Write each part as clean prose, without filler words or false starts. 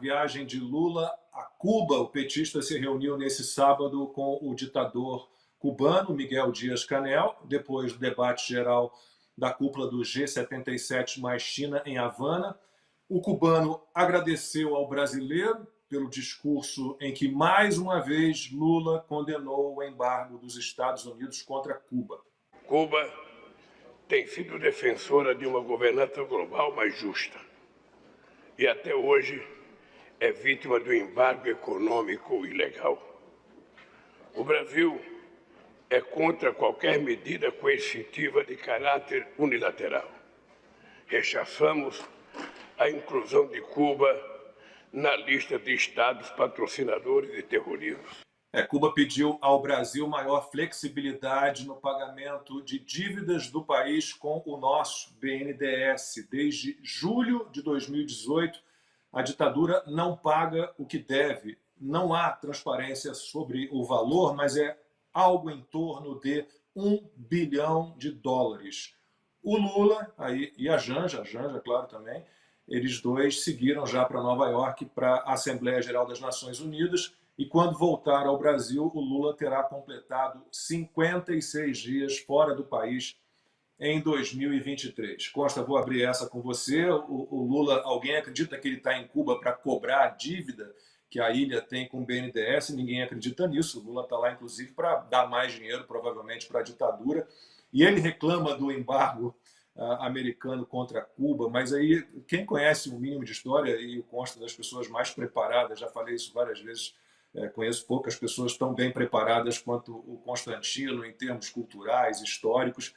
viagem de Lula a Cuba. O petista se reuniu nesse sábado com o ditador cubano, Miguel Díaz-Canel, depois do debate geral da cúpula do G77 mais China em Havana. O cubano agradeceu ao brasileiro pelo discurso em que, mais uma vez, Lula condenou o embargo dos Estados Unidos contra Cuba. Cuba tem sido defensora de uma governança global mais justa e até hoje é vítima do embargo econômico ilegal. O Brasil é contra qualquer medida coercitiva de caráter unilateral. Rechaçamos a inclusão de Cuba na lista de estados patrocinadores de terrorismo. Cuba pediu ao Brasil maior flexibilidade no pagamento de dívidas do país com o nosso BNDES. Desde julho de 2018, a ditadura não paga o que deve. Não há transparência sobre o valor, mas é algo em torno de US$ 1 bilhão. O Lula e a Janja, claro, também, eles dois seguiram já para Nova York, para a Assembleia Geral das Nações Unidas, e quando voltar ao Brasil, o Lula terá completado 56 dias fora do país em 2023. Costa, vou abrir essa com você. O Lula, alguém acredita que ele está em Cuba para cobrar a dívida que a ilha tem com o BNDES? Ninguém acredita nisso. O Lula está lá, inclusive, para dar mais dinheiro, provavelmente, para a ditadura. E ele reclama do embargo americano contra Cuba, mas aí quem conhece o mínimo de história, e consta das pessoas mais preparadas, já falei isso várias vezes, conheço poucas pessoas tão bem preparadas quanto o Constantino em termos culturais, históricos.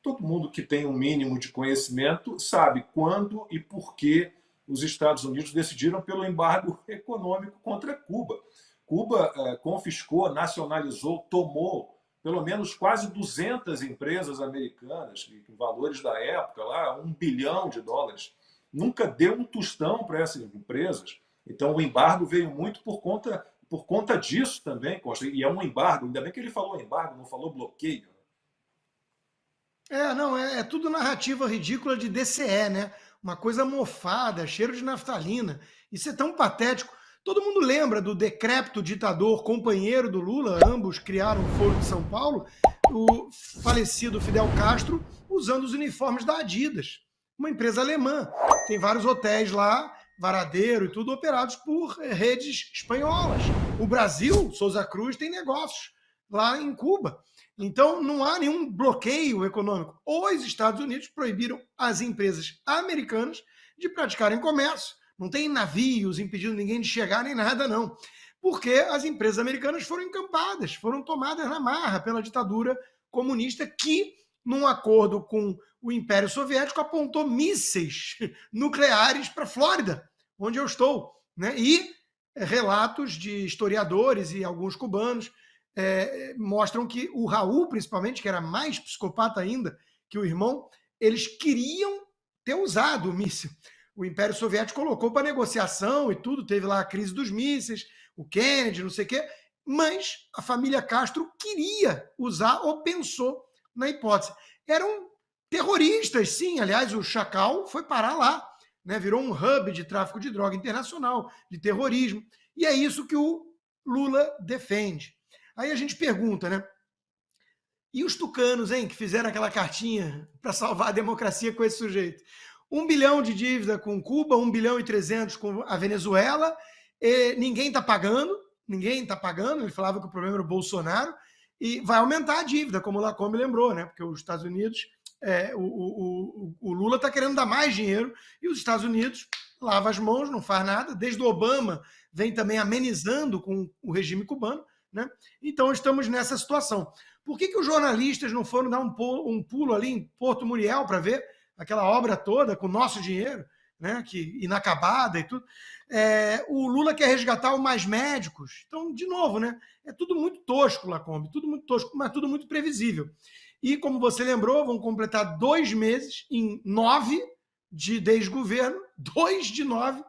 Todo mundo que tem um mínimo de conhecimento sabe quando e por que os Estados Unidos decidiram pelo embargo econômico contra Cuba. Cuba confiscou, nacionalizou, tomou pelo menos quase 200 empresas americanas, com valores da época, lá, US$ 1 bilhão. Nunca deu um tostão para essas empresas. Então, o embargo veio muito por conta disso também, Costa. E é um embargo, ainda bem que ele falou embargo, não falou bloqueio. Não, é tudo narrativa ridícula de DCE, né? Uma coisa mofada, cheiro de naftalina. Isso é tão patético. Todo mundo lembra do decrépito ditador companheiro do Lula, ambos criaram o Foro de São Paulo, o falecido Fidel Castro, usando os uniformes da Adidas, uma empresa alemã. Tem vários hotéis lá, Varadeiro e tudo, operados por redes espanholas. O Brasil, Souza Cruz, tem negócios lá em Cuba. Então, não há nenhum bloqueio econômico. Os Estados Unidos proibiram as empresas americanas de praticarem comércio. Não tem navios impedindo ninguém de chegar nem nada, não. Porque as empresas americanas foram encampadas, foram tomadas na marra pela ditadura comunista que, num acordo com o Império Soviético, apontou mísseis nucleares para a Flórida, onde eu estou. Né? E relatos de historiadores e alguns cubanos mostram que o Raul, principalmente, que era mais psicopata ainda que o irmão, eles queriam ter usado o míssil. O Império Soviético colocou para negociação e tudo, teve lá a crise dos mísseis, o Kennedy, não sei o quê, mas a família Castro queria usar ou pensou na hipótese. Eram terroristas, sim. Aliás, o Chacal foi parar lá, né? Virou um hub de tráfico de droga internacional, de terrorismo. E é isso que o Lula defende. Aí a gente pergunta, né? E os tucanos, hein, que fizeram aquela cartinha para salvar a democracia com esse sujeito? 1 bilhão de dívida com Cuba, 1 bilhão e 300 com a Venezuela, ninguém está pagando, ele falava que o problema era o Bolsonaro, e vai aumentar a dívida, como o Lacombe lembrou, né? Porque os Estados Unidos, o Lula está querendo dar mais dinheiro, e os Estados Unidos lava as mãos, não faz nada, desde o Obama vem também amenizando com o regime cubano, né? Então estamos nessa situação. Por que os jornalistas não foram dar um pulo ali em Porto Muriel para ver aquela obra toda com o nosso dinheiro, né, inacabada e tudo? O Lula quer resgatar o Mais Médicos. Então, de novo, né, é tudo muito tosco, Lacombe, tudo muito tosco, mas tudo muito previsível. E, como você lembrou, vão completar 2 meses, em 9 de desgoverno, 2 de 9,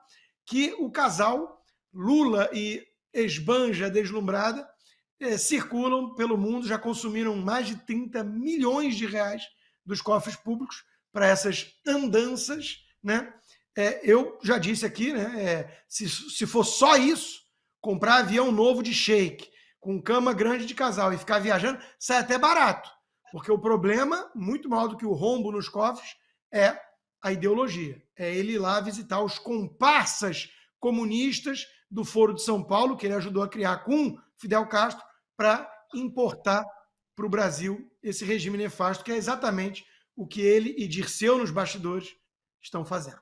que o casal Lula e Esbanja Deslumbrada circulam pelo mundo, já consumiram mais de 30 milhões de reais dos cofres públicos para essas andanças, né, Eu já disse aqui, né? Se for só isso, comprar avião novo de shake, com cama grande de casal e ficar viajando, sai até barato. Porque o problema, muito maior do que o rombo nos cofres, é a ideologia. É ele ir lá visitar os comparsas comunistas do Foro de São Paulo, que ele ajudou a criar com Fidel Castro, para importar para o Brasil esse regime nefasto, que é exatamente o que ele e Dirceu nos bastidores estão fazendo.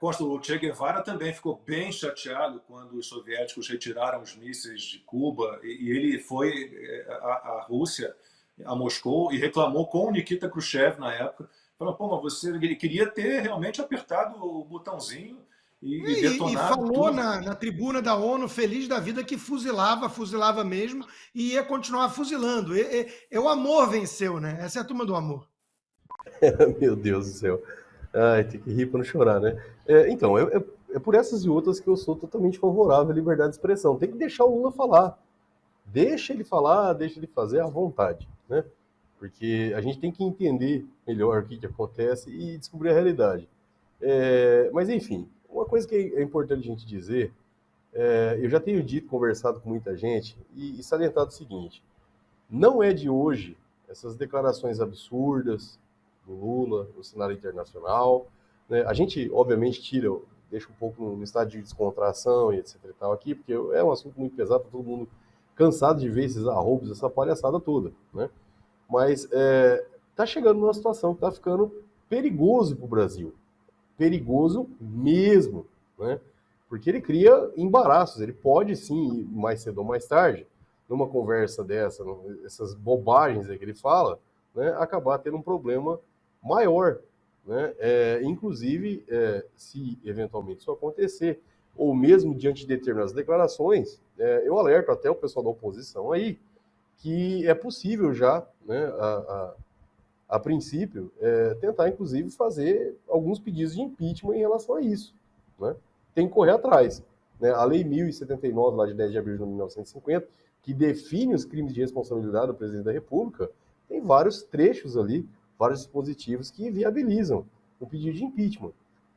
Costa, o Che Guevara também ficou bem chateado quando os soviéticos retiraram os mísseis de Cuba e ele foi à Rússia, a Moscou, e reclamou com o Nikita Khrushchev na época. Falou, pô, mas ele queria ter realmente apertado o botãozinho e E detonado falou tudo. na tribuna da ONU, feliz da vida, que fuzilava mesmo, e ia continuar fuzilando. O amor venceu, né? Essa é a turma do amor. Meu Deus do céu. Ai, tem que rir para não chorar, né? Então, é por essas e outras que eu sou totalmente favorável à liberdade de expressão. Tem que deixar o Lula falar. Deixa ele falar, deixa ele fazer à vontade, né? Porque a gente tem que entender melhor o que acontece e descobrir a realidade. Mas, enfim, uma coisa que é importante a gente dizer, eu já tenho dito, conversado com muita gente e salientado o seguinte, não é de hoje essas declarações absurdas do Lula no cenário internacional, né? A gente, obviamente, deixa um pouco no estado de descontração e etc e tal aqui, porque é um assunto muito pesado, tá todo mundo cansado de ver esses arroubos, essa palhaçada toda, né? Mas tá chegando numa situação que tá ficando perigoso para o Brasil. Perigoso mesmo, né? Porque ele cria embaraços, ele pode sim, mais cedo ou mais tarde, numa conversa dessa, essas bobagens aí que ele fala, né, acabar tendo um problema maior, né? Inclusive, se eventualmente isso acontecer, ou mesmo diante de determinadas declarações, eu alerto até o pessoal da oposição aí, que é possível já, né, a princípio, tentar inclusive fazer alguns pedidos de impeachment em relação a isso, né? Tem que correr atrás, né? A Lei 1079, lá de 10 de abril de 1950, que define os crimes de responsabilidade do presidente da República, tem vários trechos ali, vários dispositivos que viabilizam o pedido de impeachment.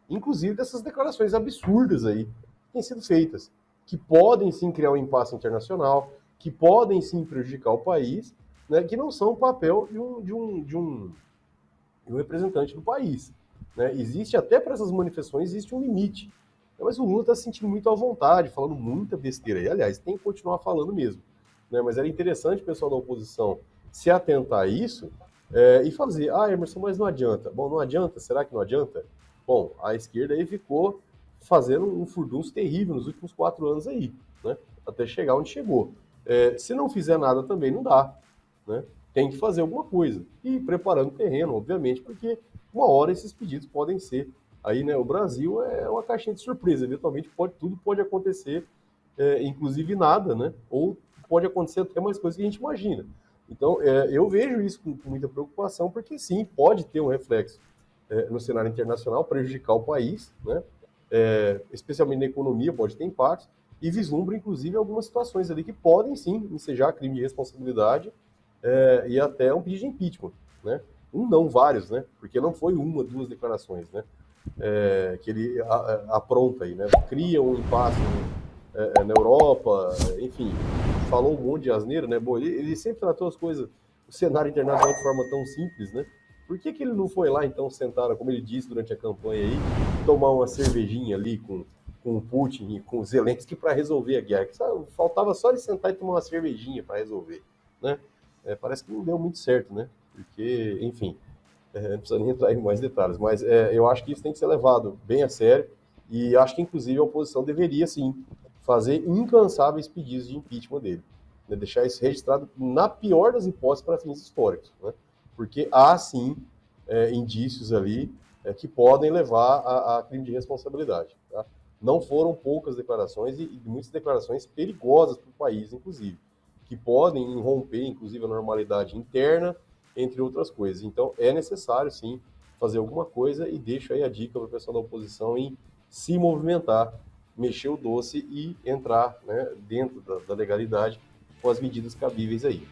Inclusive dessas declarações absurdas aí que têm sido feitas, que podem sim criar um impasse internacional, que podem sim prejudicar o país, né, que não são o papel de um representante do país, né? Existe até para essas manifestações, existe um limite. Mas o Lula está se sentindo muito à vontade, falando muita besteira. E, aliás, tem que continuar falando mesmo, né? Mas era interessante o pessoal da oposição se atentar a isso e fazer, Emerson, mas não adianta. Bom, não adianta? Será que não adianta? Bom, a esquerda aí ficou fazendo um furdunço terrível nos últimos 4 anos aí, né? Até chegar onde chegou. Se não fizer nada também, não dá, né? Tem que fazer alguma coisa. E preparando o terreno, obviamente, porque uma hora esses pedidos podem ser. Aí, né, o Brasil é uma caixinha de surpresa. Eventualmente tudo pode acontecer, inclusive nada, né? Ou pode acontecer até mais coisas que a gente imagina. Então, eu vejo isso com muita preocupação, porque sim, pode ter um reflexo no cenário internacional, prejudicar o país, né? Especialmente na economia, pode ter impactos, e vislumbra, inclusive, algumas situações ali que podem sim ensejar crime de responsabilidade e até um pedido de impeachment, né? Não vários, né? Porque não foi uma, 2 declarações, né? Que ele apronta aí, né? Cria um impasse na Europa, enfim, falou um monte de asneira, né? Bom, ele sempre tratou as coisas, o cenário internacional de forma tão simples, né? Por que ele não foi lá, então, sentar, como ele disse durante a campanha aí, tomar uma cervejinha ali com o Putin e com o Zelensky para resolver a guerra? Faltava só ele sentar e tomar uma cervejinha para resolver, né? Parece que não deu muito certo, né? Porque, enfim, não precisa nem entrar em mais detalhes, mas eu acho que isso tem que ser levado bem a sério e acho que, inclusive, a oposição deveria, sim, fazer incansáveis pedidos de impeachment dele, né? Deixar isso registrado na pior das hipóteses para fins históricos, né? Porque há, sim, indícios ali que podem levar a crime de responsabilidade, tá? Não foram poucas declarações e muitas declarações perigosas para o país, inclusive, que podem romper, inclusive, a normalidade interna, entre outras coisas. Então, é necessário, sim, fazer alguma coisa e deixo aí a dica para o pessoal da oposição em se movimentar, mexer o doce e entrar, né, dentro da legalidade com as medidas cabíveis aí.